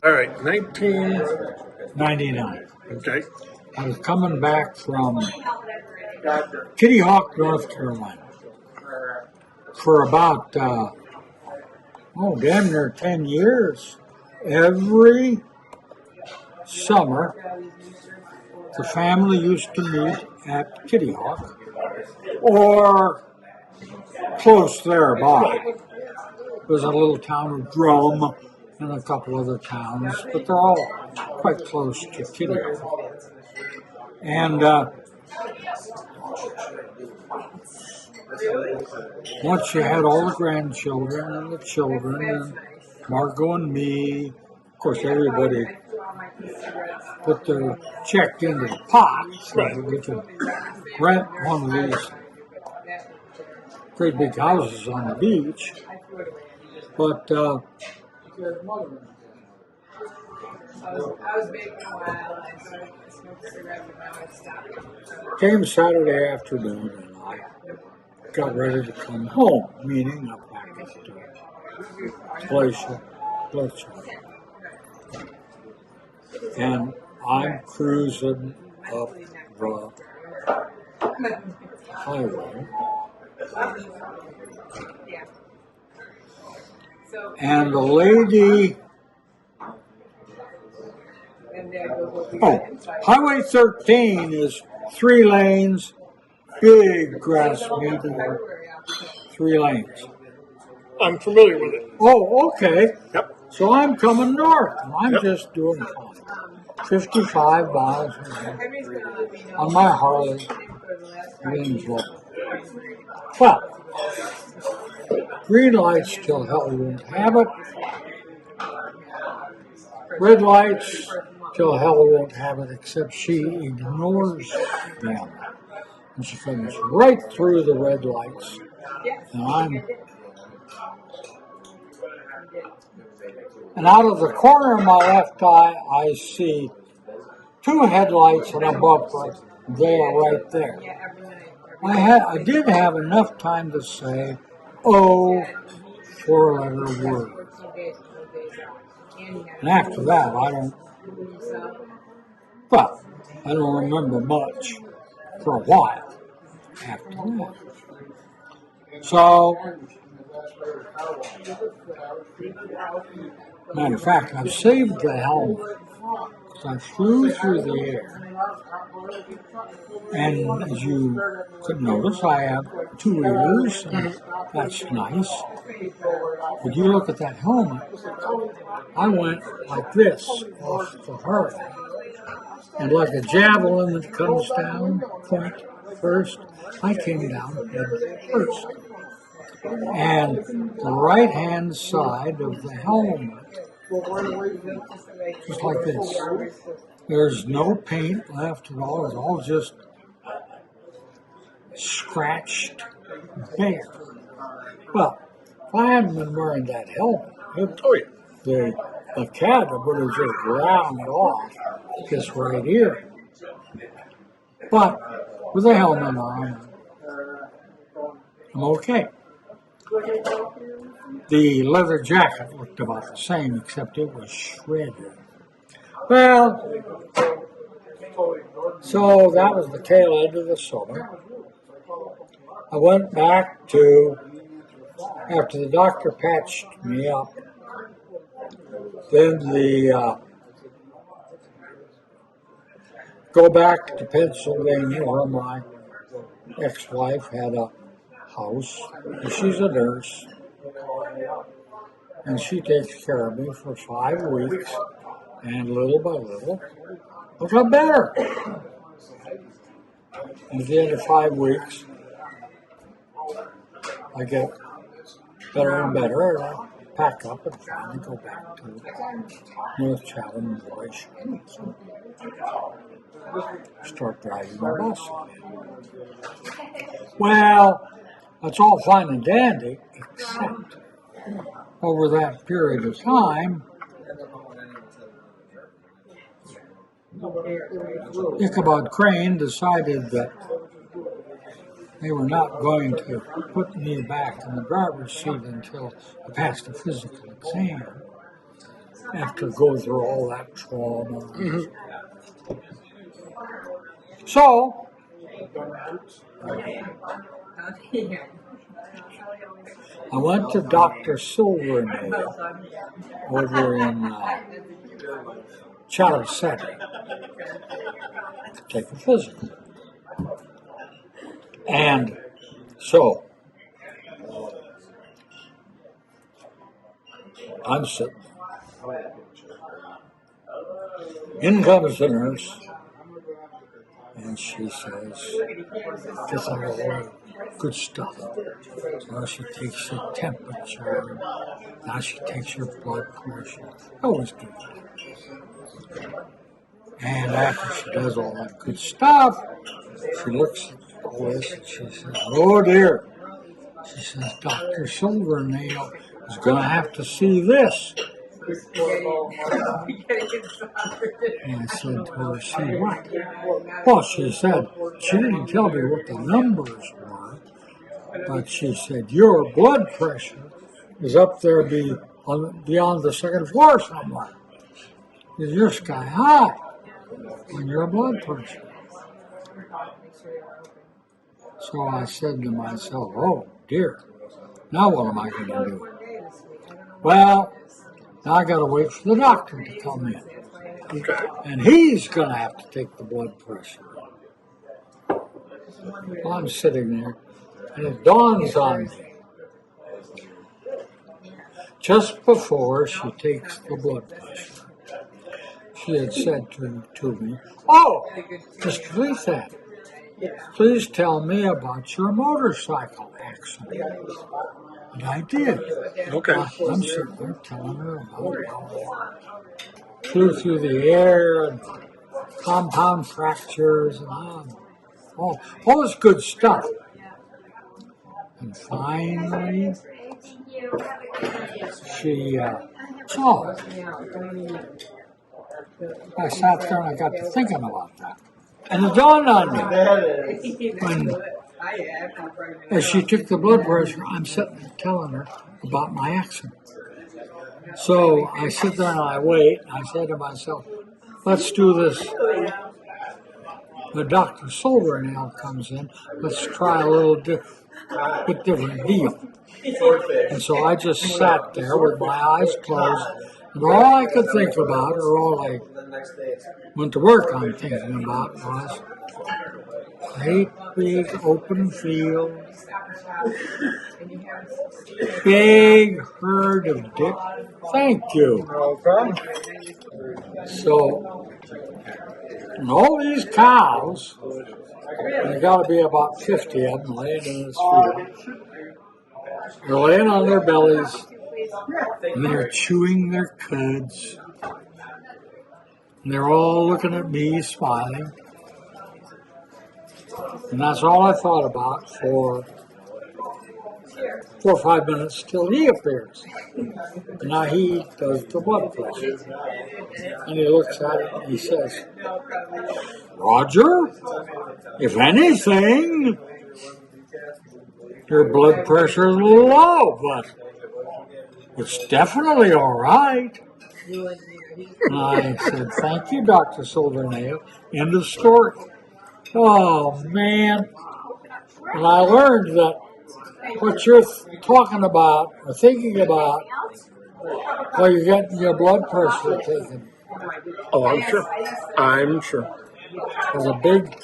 All right, 1999. Okay. I was coming back from Kitty Hawk, North Carolina, for about, damn near 10 years. Every summer, the family used to meet at Kitty Hawk or close thereby. There's a little town of Drum and a couple other towns, but they're all quite close to Kitty Hawk. And once you had all the grandchildren and the children and Margot and me, of course everybody put their check into the pot so that we could rent one of these great big houses on the beach. But came Saturday afternoon and I got ready to come home, meaning I'm back at the Glacier. And I'm cruising up the highway. And the lady, Highway 13 is 3 lanes, big grass median, 3 lanes. I'm familiar with it. Oh, okay. Yep. So I'm coming north, and I'm just doing 55 miles an hour on my Harley. Well, green lights till hell won't have it. Red lights till hell won't have it, except she ignores them. And she comes right through the red lights. And out of the corner of my left eye, I see 2 headlights and a bumper there, right there. I did have enough time to say, oh, 4-letter word. And after that, I don't remember much for a while after that. So, matter of fact, I've saved the helmet. I flew through the air. And as you could notice, I have 2 ears, and that's nice. But you look at that helmet, I went like this off the Harley. And like a javelin that comes down point first, I came down head first. And the right-hand side of the helmet, just like this. There's no paint left at all. It's all just scratched bare. Well, if I hadn't been wearing that helmet, the cat would have just ground off this right here. But with the helmet on, I'm okay. The leather jacket looked about the same, except it was shredded. Well, so that was the tail end of the summer. I went back to, after the doctor patched me up, then go back to Pennsylvania where my ex-wife had a house. She's a nurse. And she takes care of me for 5 weeks, and little by little, I got better. And at the end of 5 weeks, I get better and better, and I pack up and finally go back to North Chatham, Glacier. Start driving my bus again. Well, that's all fine and dandy, except over that period of time, Ichabod Crane decided that they were not going to put me back in the driver's seat until I passed the physical exam. After going through all that trauma. So, I went to Dr. Silvernail over in Chatham Center to take a physical. And so, I'm sitting. In comes the nurse, and she says, "This is a lot of good stuff." So she takes your temperature, now she takes your blood pressure. I always do that. And after she does all that good stuff, she looks at all this and she says, "Oh dear." She says, "Dr. Silvernail is going to have to see this." And I said to her, "See what?" Well, she said, she didn't tell me what the numbers were, but she said, "Your blood pressure is up there beyond the second floor somewhere. You're sky high on your blood pressure." So I said to myself, "Oh dear, now what am I going to do?" Well, now I got to wait for the doctor to come in. Okay. And he's going to have to take the blood pressure. Well, I'm sitting there, and it dawns on me. Just before she takes the blood pressure, she had said to me, "Oh, Mr. Lethan, please tell me about your motorcycle accident." And I did. Okay. I'm sitting there telling her about how I flew through the air and compound fractures and all this good stuff. And finally, I sat there and I got to thinking about that. And it dawned on me when, as she took the blood pressure, I'm sitting there telling her about my accident. So I sit there and I wait. And I say to myself, "Let's do this. When Dr. Silvernail comes in, let's try a little bit different deal." And so I just sat there with my eyes closed, and all I could think about, or all I went to work on thinking about, was great big open field, big herd of deer. Thank you. So, and all these cows, and there got to be about 50 of them laying in this field. They're laying on their bellies, and they're chewing their cuds. And they're all looking at me, smiling. And that's all I thought about for 4 or 5 minutes till he appears. And now he does the blood pressure. And he looks at it and he says, "Roger, if anything, your blood pressure is a little low, but it's definitely all right." And I said, "Thank you, Dr. Silvernail. End of story." Oh, man. And I learned that what you're talking about or thinking about while you're getting your blood pressure taken. Oh, I'm sure. I'm sure. There's a big